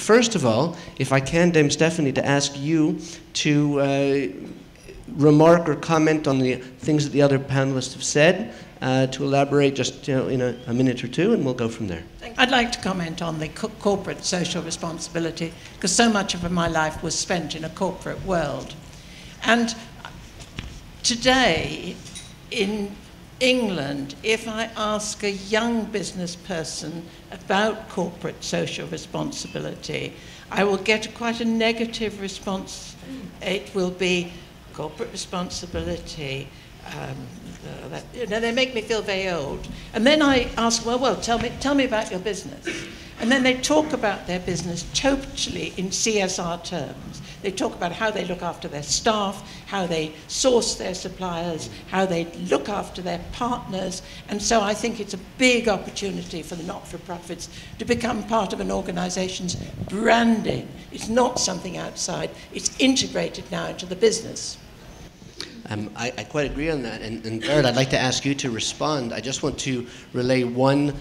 First of all, if I can, Dame Stephanie, to ask you to remark or comment on the things that the other panelists have said, to elaborate just in a minute or two, and we'll go from there. I'd like to comment on the corporate social responsibility, because so much of my life was spent in a corporate world. And today, in England, if I ask a young business person about corporate social responsibility, I will get quite a negative response. It will be corporate responsibility. They make me feel very old. And then I ask, well, tell me about your business. And then they talk about their business totally in CSR terms. They talk about how they look after their staff, how they source their suppliers, how they look after their partners. And so I think it's a big opportunity for the not-for-profits to become part of an organization's branding. It's not something outside. It's integrated now into the business. I quite agree on that, and Jared, I'd like to ask you to respond. I just want to relay one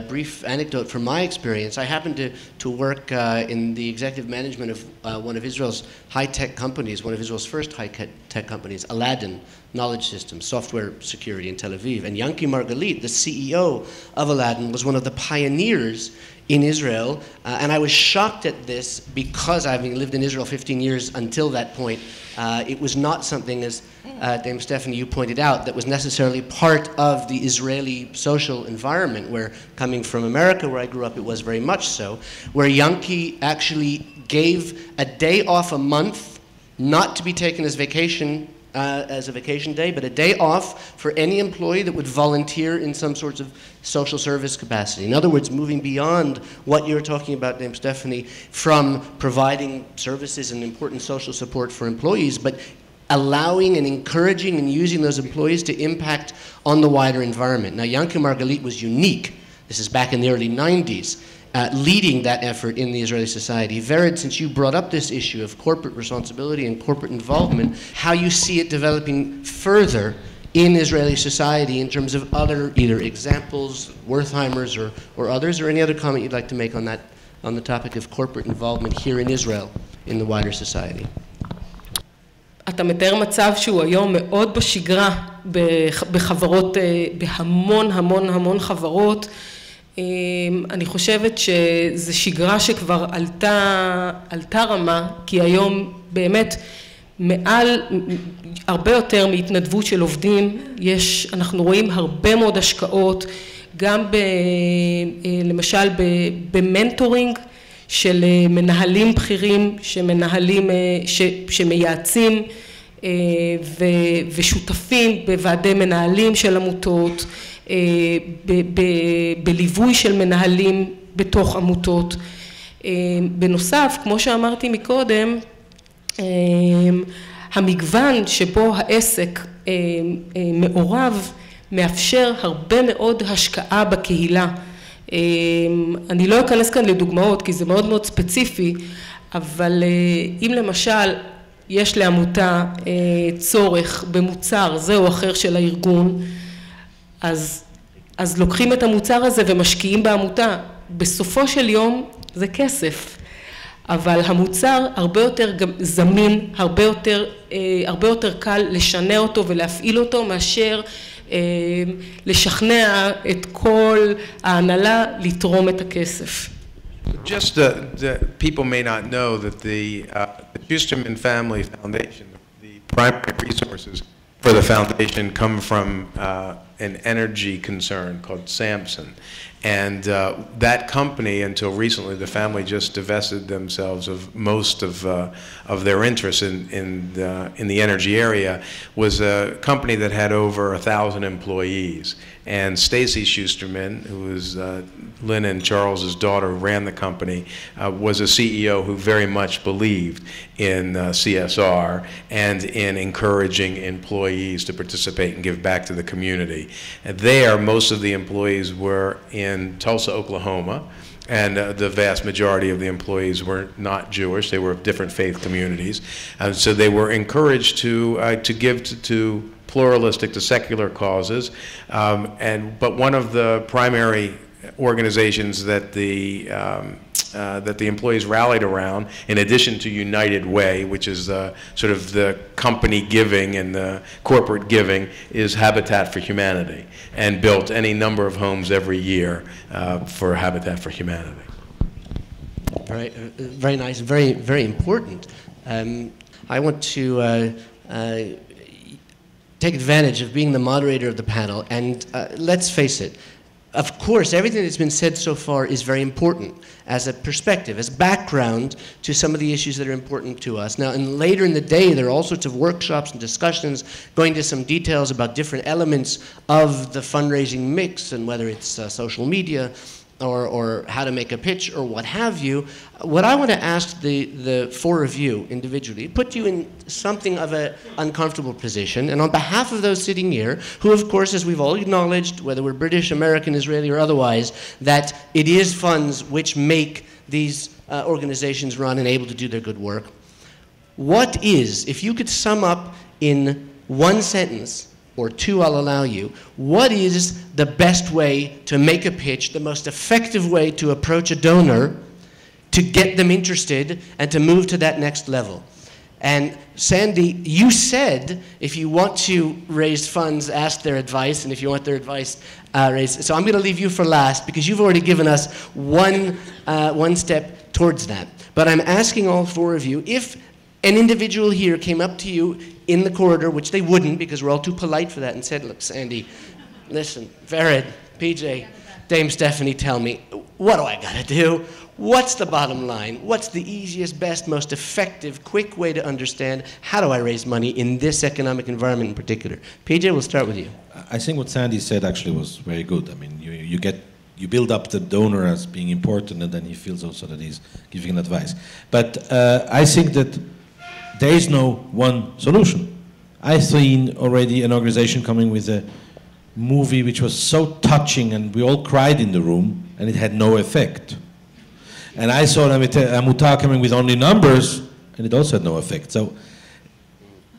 brief anecdote from my experience. I happened to work in the executive management of one of Israel's high-tech companies, one of Israel's first high-tech companies, Aladdin Knowledge Systems, software security in Tel Aviv. And Yanki Margalit, the CEO of Aladdin, was one of the pioneers in Israel, and I was shocked at this because, having lived in Israel 15 years until that point, it was not something, as Dame Stephanie, you pointed out, that was necessarily part of the Israeli social environment, where, coming from America, where I grew up, it was very much so, where Yanki actually gave a day off a month, not to be taken as vacation, as a vacation day, but a day off for any employee that would volunteer in some sorts of social service capacity. In other words, moving beyond what you're talking about, Dame Stephanie, from providing services and important social support for employees, but allowing and encouraging and using those employees to impact on the wider environment. Now, Yanki Margalit was unique. This is back in the early 90s. Leading that effort in the Israeli society. Vered, since you brought up this issue of corporate responsibility and corporate involvement, how you see it developing further in Israeli society in terms of other either examples, Wertheimers or others, or any other comment you'd like to make on that, on the topic of corporate involvement here in Israel in the wider society. אתה מתאר מצב שהוא היום מאוד בשגרה בחברות, בהמון חברות. אני חושבת שזו שגרה שכבר עלתה רמה, כי היום באמת מעל הרבה יותר מהתנדבות של עובדים, אנחנו רואים הרבה מאוד השקעות, גם למשל במנטורינג של מנהלים בכירים, שמייעצים ושותפים בוועדי מנהלים של עמותות, בליווי של מנהלים בתוך עמותות. בנוסף, כמו שאמרתי מקודם, המגוון שבו העסק מעורב מאפשר הרבה מאוד השקעה בקהילה. אני לא אכנס כאן לדוגמאות כי זה מאוד מאוד ספציפי, אבל אם למשל יש לעמותה צורך במוצר זה או אחר של הארגון, אז לוקחים את המוצר הזה ומשקיעים בעמותה. בסופו של יום זה כסף, אבל המוצר הרבה יותר זמין, הרבה יותר קל לשנע אותו ולהפעיל אותו מאשר לשכנע את כל ההנהלה לתרום את הכסף. Just people may not know that the Schusterman Family Foundation, the primary resources for the foundation come from an energy concern called Samson. And that company, until recently, the family just divested themselves of most of their interests in the energy area, was a company that had over 1,000 employees. And Stacy Schusterman, who is Lynn and Charles's daughter, who ran the company, was a CEO who very much believed in CSR and in encouraging employees to participate and give back to the community. And there, most of the employees were in Tulsa, Oklahoma, and the vast majority of the employees were not Jewish. They were of different faith communities. And so they were encouraged to give to pluralistic, to secular causes. But one of the primary organizations that the employees rallied around, in addition to United Way, which is sort of the company giving and the corporate giving, is Habitat for Humanity, and built any number of homes every year for Habitat for Humanity. Very nice, very, very important. I want to take advantage of being the moderator of the panel, and let's face it, of course, everything that's been said so far is very important as a perspective, as background to some of the issues that are important to us. Now, and later in the day, there are all sorts of workshops and discussions going to some details about different elements of the fundraising mix, and whether it's social media, or how to make a pitch, or what have you. What I want to ask the four of you individually, put you in something of an uncomfortable position, and on behalf of those sitting here, who of course, as we've all acknowledged, whether we're British, American, Israeli, or otherwise, that it is funds which make these organizations run and able to do their good work. What is, if you could sum up in one sentence, or two I'll allow you, what is the best way to make a pitch, the most effective way to approach a donor to get them interested and to move to that next level? And Sandy, you said if you want to raise funds, ask their advice, and if you want their advice, raise. So I'm going to leave you for last because you've already given us one step towards that. But I'm asking all four of you, if an individual here came up to you in the corridor, which they wouldn't because we're all too polite for that, and said, look, Sandy, listen, Vered, PJ, Dame Stephanie, tell me, what do I got to do? What's the bottom line? What's the easiest, best, most effective, quick way to understand how do I raise money in this economic environment in particular? PJ, we'll start with you. I think what Sandy said actually was very good. I mean, you build up the donor as being important, and then he feels also that he's giving advice. But I think that there is no one solution. I've seen already an organization coming with a movie which was so touching, and we all cried in the room, and it had no effect. And I saw Amuta coming with only numbers, and it also had no effect. So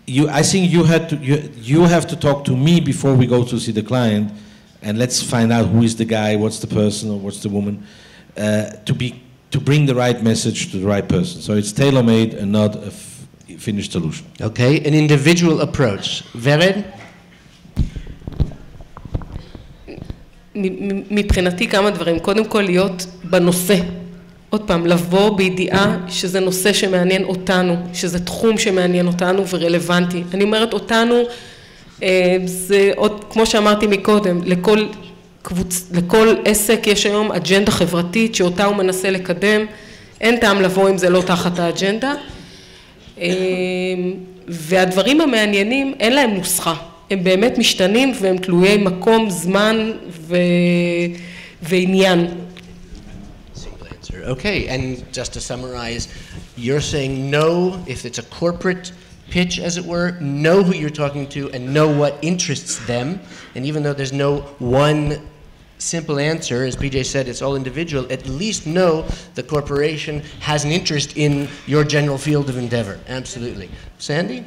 I think you have to talk to me before we go to see the client, and let's find out who is the guy, what's the person, or what's the woman, to bring the right message to the right person. So it's tailor-made and not a finished solution. Okay, an individual approach. Vered? מבחינתי כמה דברים. קודם כל להיות בנושא. עוד פעם, לבוא בידיעה שזה נושא שמעניין אותנו, שזה תחום שמעניין אותנו ורלוונטי. אני אומרת אותנו, זה עוד, כמו שאמרתי מקודם, לכל עסק יש היום אג'נדה חברתית שאותה הוא מנסה לקדם. אין טעם לבוא אם זה לא תחת האג'נדה. והדברים המעניינים, אין להם נוסחה. הם באמת משתנים והם תלויי מקום, זמן ועניין. Okay, and just to summarize, you're saying know if it's a corporate pitch, as it were, know who you're talking to and know what interests them. And even though there's no one simple answer, as PJ said, it's all individual, at least know the corporation has an interest in your general field of endeavor. Absolutely. Sandy?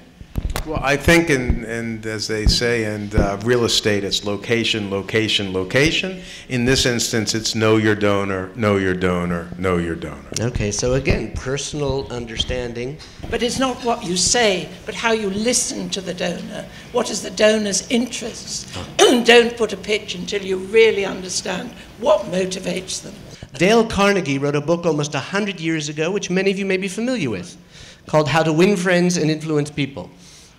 Well, I think, and as they say in real estate, it's location, location, location. In this instance, it's know your donor, know your donor, know your donor. Okay, so again, personal understanding. But it's not what you say, but how you listen to the donor. What is the donor's interests? Don't put a pitch until you really understand what motivates them. Dale Carnegie wrote a book almost 100 years ago, which many of you may be familiar with, called How to Win Friends and Influence People.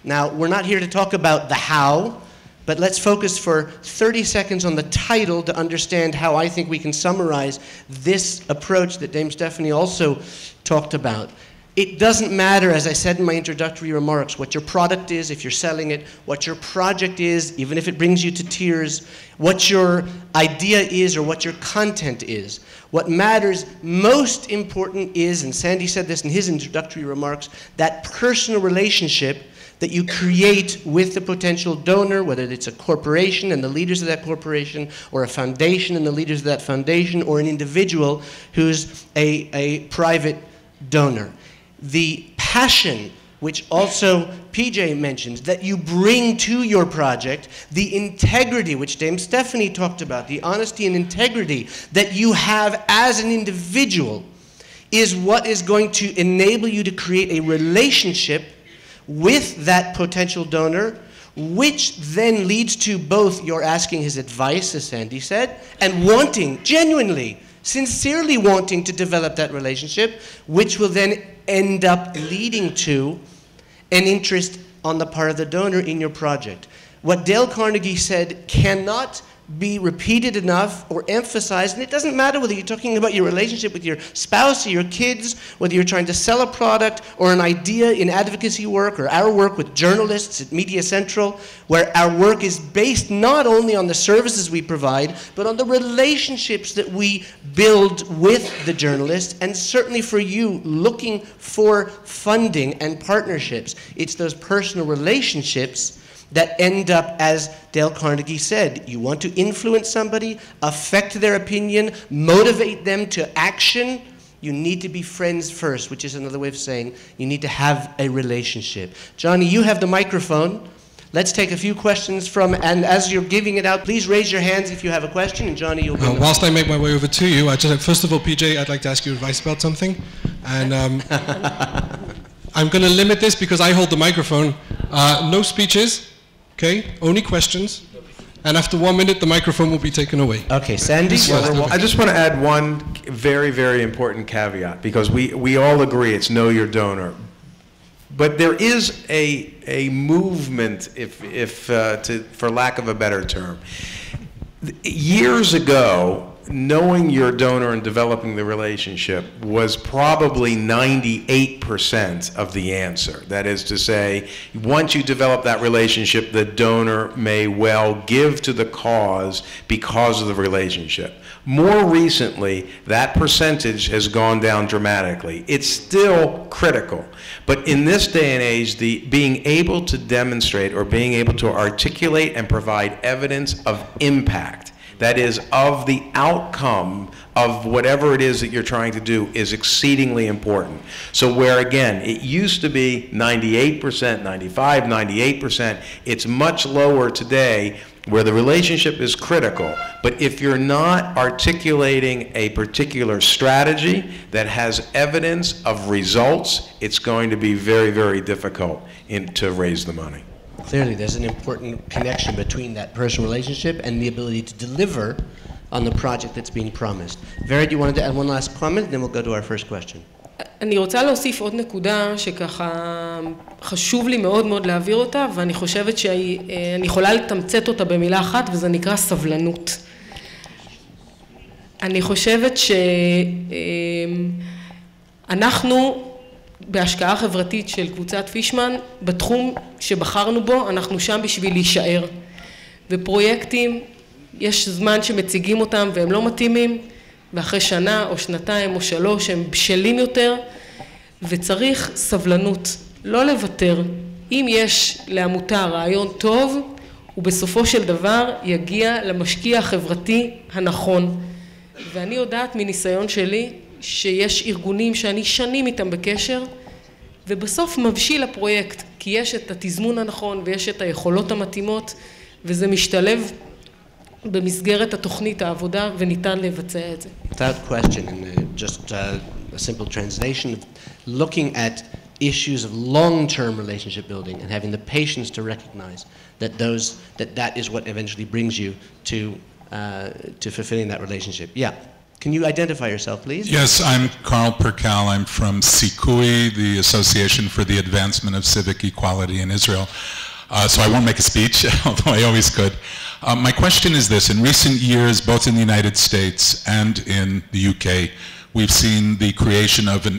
Now, we're not here to talk about the how, but let's focus for 30 seconds on the title to understand how I think we can summarize this approach that Dame Stephanie also talked about. It doesn't matter, as I said in my introductory remarks, what your product is, if you're selling it, what your project is, even if it brings you to tears, what your idea is or what your content is. What matters most important is, and Sandy said this in his introductory remarks, that personal relationship that you create with the potential donor, whether it's a corporation and the leaders of that corporation, or a foundation and the leaders of that foundation, or an individual who's a private donor. The passion which also PJ mentioned, that you bring to your project, the integrity, which Dame Stephanie talked about, the honesty and integrity that you have as an individual, is what is going to enable you to create a relationship with that potential donor, which then leads to both your asking his advice, as Sandy said, and wanting, genuinely, sincerely wanting to develop that relationship, which will then end up leading to an interest on the part of the donor in your project. What Dale Carnegie said cannot be repeated enough or emphasized, and it doesn't matter whether you're talking about your relationship with your spouse or your kids, whether you're trying to sell a product or an idea in advocacy work, or our work with journalists at Media Central, where our work is based not only on the services we provide, but on the relationships that we build with the journalists, and certainly for you looking for funding and partnerships. It's those personal relationships that end up, as Dale Carnegie said, you want to influence somebody, affect their opinion, motivate them to action, you need to be friends first, which is another way of saying you need to have a relationship. Johnny, you have the microphone. Let's take a few questions from, and as you're giving it out, please raise your hands if you have a question, and Johnny, you'll bring whilst I make my way over to you, first of all, PJ, I'd like to ask you advice about something. And I'm going to limit this because I hold the microphone. No speeches. Okay, only questions, and after 1 minute, the microphone will be taken away. Okay, Sandy? I just want to add one very, very important caveat, because we all agree it's know your donor. But there is a movement, for lack of a better term. Years ago, knowing your donor and developing the relationship was probably 98% of the answer. That is to say, once you develop that relationship, the donor may well give to the cause because of the relationship. More recently, that percentage has gone down dramatically. It's still critical. But in this day and age, being able to demonstrate or being able to articulate and provide evidence of impact, that is, of the outcome of whatever it is that you're trying to do, is exceedingly important. So where, again, it used to be 98%, 95, 98%, it's much lower today, where the relationship is critical. But if you're not articulating a particular strategy that has evidence of results, it's going to be very, very difficult to raise the money. Clearly, there's an important connection between that personal relationship and the ability to deliver on the project that's being promised. Vera, do you want to add one last comment, and then we'll go to our first question. אני רוצה להוסיף עוד נקודה שככה חשוב לי מאוד מאוד להעביר אותה, ואני חושבת שאני יכולה לתמצת אותה במילה אחת, וזה נקרא סבלנות. אני חושבת שאנחנו בהשקעה חברתית של קבוצת פישמן, בתחום שבחרנו בו, אנחנו שם בשביל להישאר. ופרויקטים, יש זמן שמציגים אותם והם לא מתאימים, ואחרי שנה או שנתיים או שלוש הם בשלים יותר, וצריך סבלנות, לא לוותר. אם יש לעמותה רעיון טוב, ובסופו של דבר יגיע למשקיע החברתי הנכון. ואני יודעת מניסיון שלי, שיש ארגונים שאני שנים איתם בקשר, ובסוף מבשיל הפרויקט, כי יש את התזמון הנכון ויש את היכולות המתאימות, וזה משתלב במסגרת התוכנית העבודה, וניתן לבצע את זה. Without question, and just a simple translation, looking at issues of long-term relationship building and having the patience to recognize that that is what eventually brings you to fulfilling that relationship. Yeah. Can you identify yourself, please? Yes, I'm Carl Percal. I'm from SIKUI, the Association for the Advancement of Civic Equality in Israel. So I won't make a speech, although I always could. My question is this. In recent years, both in the United States and in the UK, we've seen the creation of a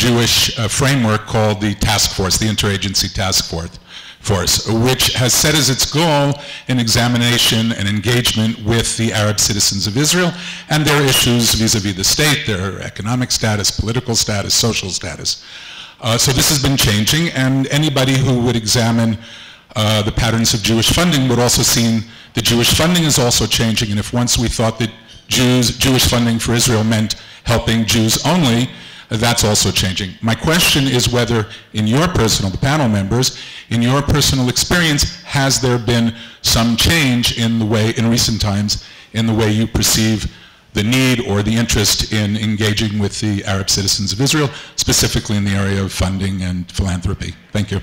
Jewish framework called the Task Force, the Interagency Task Force, which has set as its goal an examination and engagement with the Arab citizens of Israel and their issues vis-a-vis the state, their economic status, political status, social status. So this has been changing, and anybody who would examine the patterns of Jewish funding would also see that Jewish funding is also changing, and if once we thought that Jewish funding for Israel meant helping Jews only, that's also changing. My question is whether in your personal, the panel members, in your personal experience, has there been some change in the way, in recent times, in the way you perceive the need or the interest in engaging with the Arab citizens of Israel, specifically in the area of funding and philanthropy? Thank you.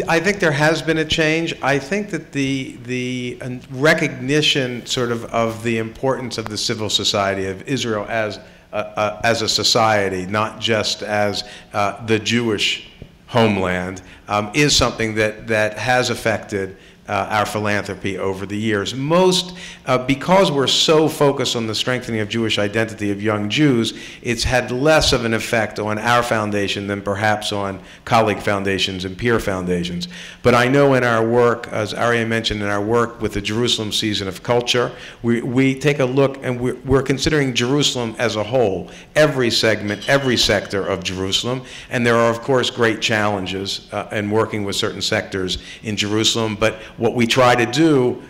I think there has been a change. I think that the recognition sort of the importance of the civil society of Israel as a society, not just as the Jewish homeland, is something that has affected our philanthropy over the years. Most, because we're so focused on the strengthening of Jewish identity of young Jews, it's had less of an effect on our foundation than perhaps on colleague foundations and peer foundations. But I know in our work, as Aryeh mentioned, in our work with the Jerusalem Season of Culture, we take a look and we're considering Jerusalem as a whole, every segment, every sector of Jerusalem, and there are of course great challenges in working with certain sectors in Jerusalem, but what we try to do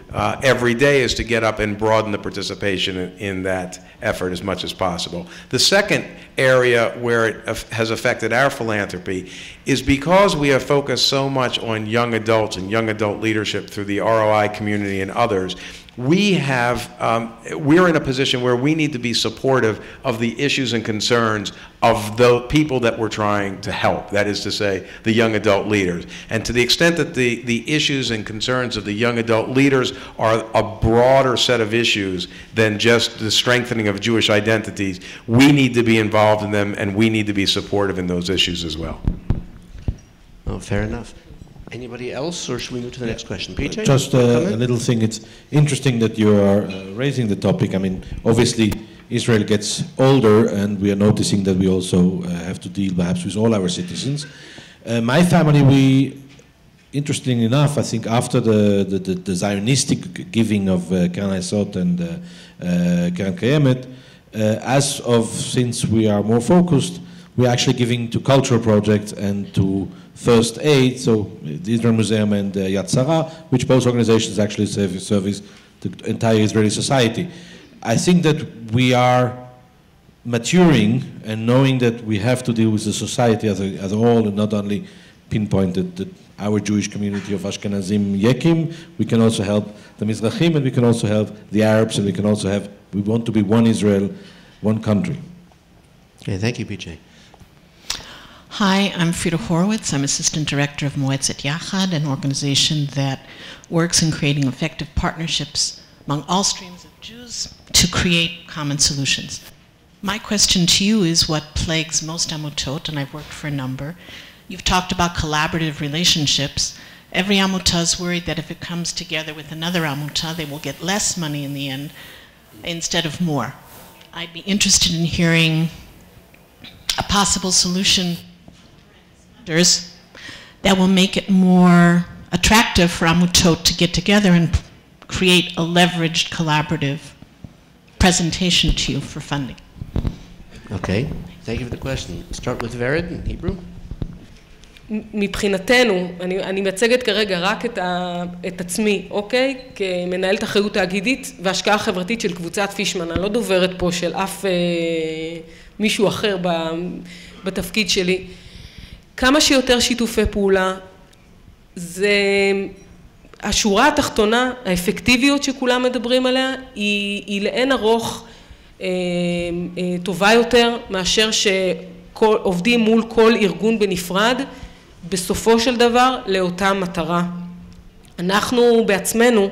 every day is to get up and broaden the participation in that effort as much as possible. The second area where it has affected our philanthropy is because we have focused so much on young adults and young adult leadership through the ROI community and others. We're in a position where we need to be supportive of the issues and concerns of the people that we're trying to help, that is to say, the young adult leaders. And to the extent that the issues and concerns of the young adult leaders are a broader set of issues than just the strengthening of Jewish identities, we need to be involved in them and we need to be supportive in those issues as well. Oh, fair enough. Anybody else, or should we move to the next question? PJ? Just a little thing. It's interesting that you are raising the topic. I mean, obviously, Israel gets older, and we are noticing that we also have to deal perhaps with all our citizens. My family, we, interestingly enough, I think after the Zionistic giving of Keren Hayesod and Keren Kayemet, since we are more focused, we're actually giving to cultural projects and to First Aid, so the Israel Museum and Yad Sarah, which both organizations actually service the entire Israeli society. I think that we are maturing and knowing that we have to deal with the society as a whole and not only pinpointed that our Jewish community of Ashkenazim Yekim, we can also help the Mizrahim and we can also help the Arabs and we want to be one Israel, one country. Okay, thank you, PJ. Hi, I'm Frida Horowitz. I'm Assistant Director of Moetzet Yachad, an organization that works in creating effective partnerships among all streams of Jews to create common solutions. My question to you is what plagues most Amutot, and I've worked for a number. You've talked about collaborative relationships. Every Amutah is worried that if it comes together with another Amutah, they will get less money in the end instead of more. I'd be interested in hearing a possible solution that will make it more attractive for Amutot to get together and create a leveraged collaborative presentation to you for funding. Okay, thank you for the question. Start with Vered in Hebrew. מבחינתנו, אני מצגת כרגע רק את עצמי, אוקיי? כמנהלת אחריות תאגידית והשקעה חברתית של קבוצת פישמן. אני לא דוברת פה של אף מישהו אחר בתפקיד שלי. כמה שיותר שיתופי פעולה, זה השורה התחתונה, האפקטיביות שכולם מדברים עליה, היא לאין ארוך טובה יותר מאשר שעובדים מול כל ארגון בנפרד, בסופו של דבר לאותה מטרה. אנחנו בעצמנו,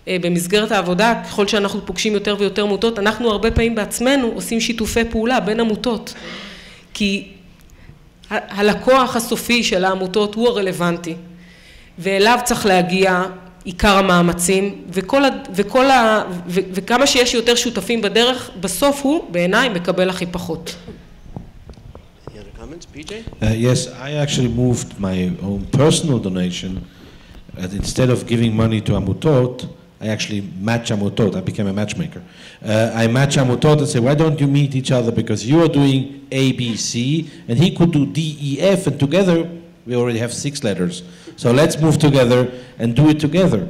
במסגרת העבודה, ככל שאנחנו פוגשים יותר ויותר עמותות, אנחנו הרבה פעמים בעצמנו עושים שיתופי פעולה בין עמותות, כי הלקוח הסופי של העמותות הוא הרלוונטי, ואליו צריך להגיע עיקר המאמצים, וכמה שיש יותר שותפים בדרך, בסוף הוא בעיניי מקבל הכי פחות. Yes, I actually moved my own personal donation, and instead of giving money to Amutot, I actually match Amutot. I became a matchmaker. I match Amutot and say, why don't you meet each other? Because you are doing A, B, C, and he could do D, E, F, and together we already have 6 letters. So let's move together and do it together.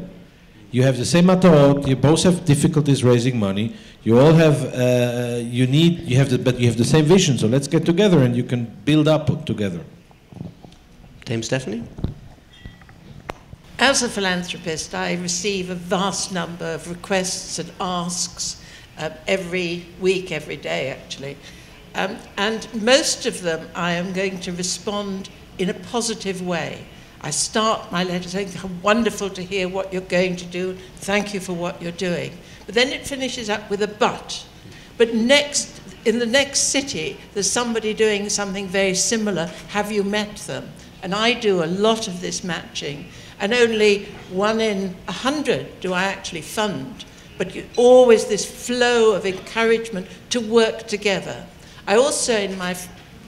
You have the same matarot. You both have difficulties raising money. You all have, but you have the same vision. So let's get together and you can build up together. Dame Stephanie? As a philanthropist, I receive a vast number of requests and asks every week, every day actually. And most of them I am going to respond in a positive way. I start my letter saying, how wonderful to hear what you're going to do. Thank you for what you're doing. But then it finishes up with a but. But in the next city, there's somebody doing something very similar. Have you met them? And I do a lot of this matching. And only 1 in 100 do I actually fund. But always this flow of encouragement to work together. I also, in my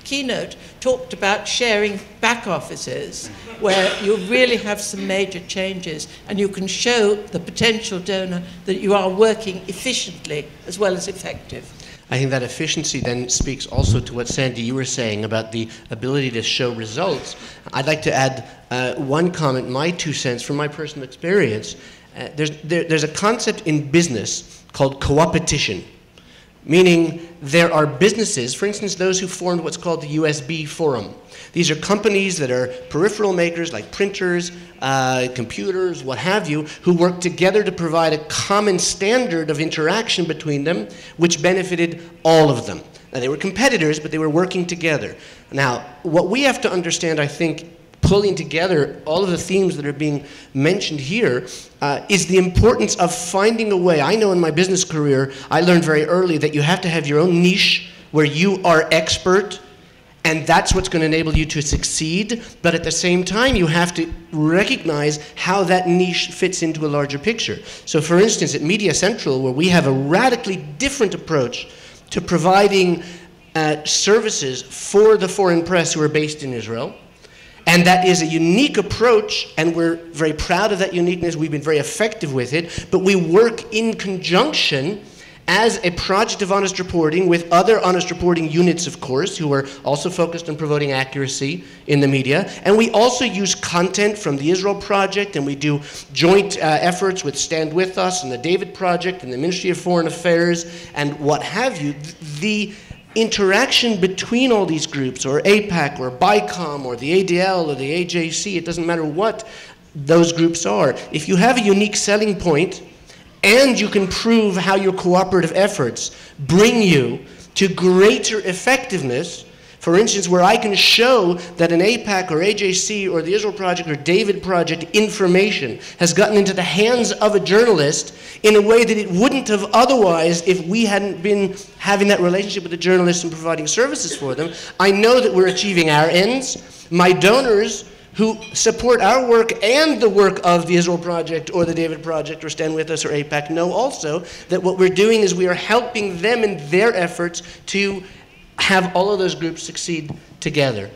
keynote, talked about sharing back offices where you really have some major changes and you can show the potential donor that you are working efficiently as well as effective. I think that efficiency then speaks also to what, Sandy, you were saying about the ability to show results. I'd like to add one comment, my 2 cents from my personal experience. There's a concept in business called co-opetition, meaning there are businesses, for instance, those who formed what's called the USB Forum. These are companies that are peripheral makers like printers, computers, what have you, who work together to provide a common standard of interaction between them, which benefited all of them. Now, they were competitors, but they were working together. Now, what we have to understand, I think, pulling together all of the themes that are being mentioned here is the importance of finding a way. I know in my business career, I learned very early that you have to have your own niche where you are expert, and that's what's going to enable you to succeed. But at the same time, you have to recognize how that niche fits into a larger picture. So for instance, at Media Central, where we have a radically different approach to providing services for the foreign press who are based in Israel, and that is a unique approach, and we're very proud of that uniqueness. We've been very effective with it, but we work in conjunction as a project of honest reporting with other honest reporting units, of course, who are also focused on promoting accuracy in the media. And we also use content from the Israel Project, and we do joint efforts with Stand With Us and the David Project and the Ministry of Foreign Affairs and what have you. The interaction between all these groups, or APAC, or BICOM, or the ADL, or the AJC, it doesn't matter what those groups are. If you have a unique selling point, and you can prove how your cooperative efforts bring you to greater effectiveness, for instance, where I can show that an APAC or AJC or the Israel Project or David Project information has gotten into the hands of a journalist in a way that it wouldn't have otherwise if we hadn't been having that relationship with the journalists and providing services for them, I know that we're achieving our ends. My donors who support our work and the work of the Israel Project or the David Project or Stand With Us or APAC know also that what we're doing is we are helping them in their efforts to have all of those groups succeed together.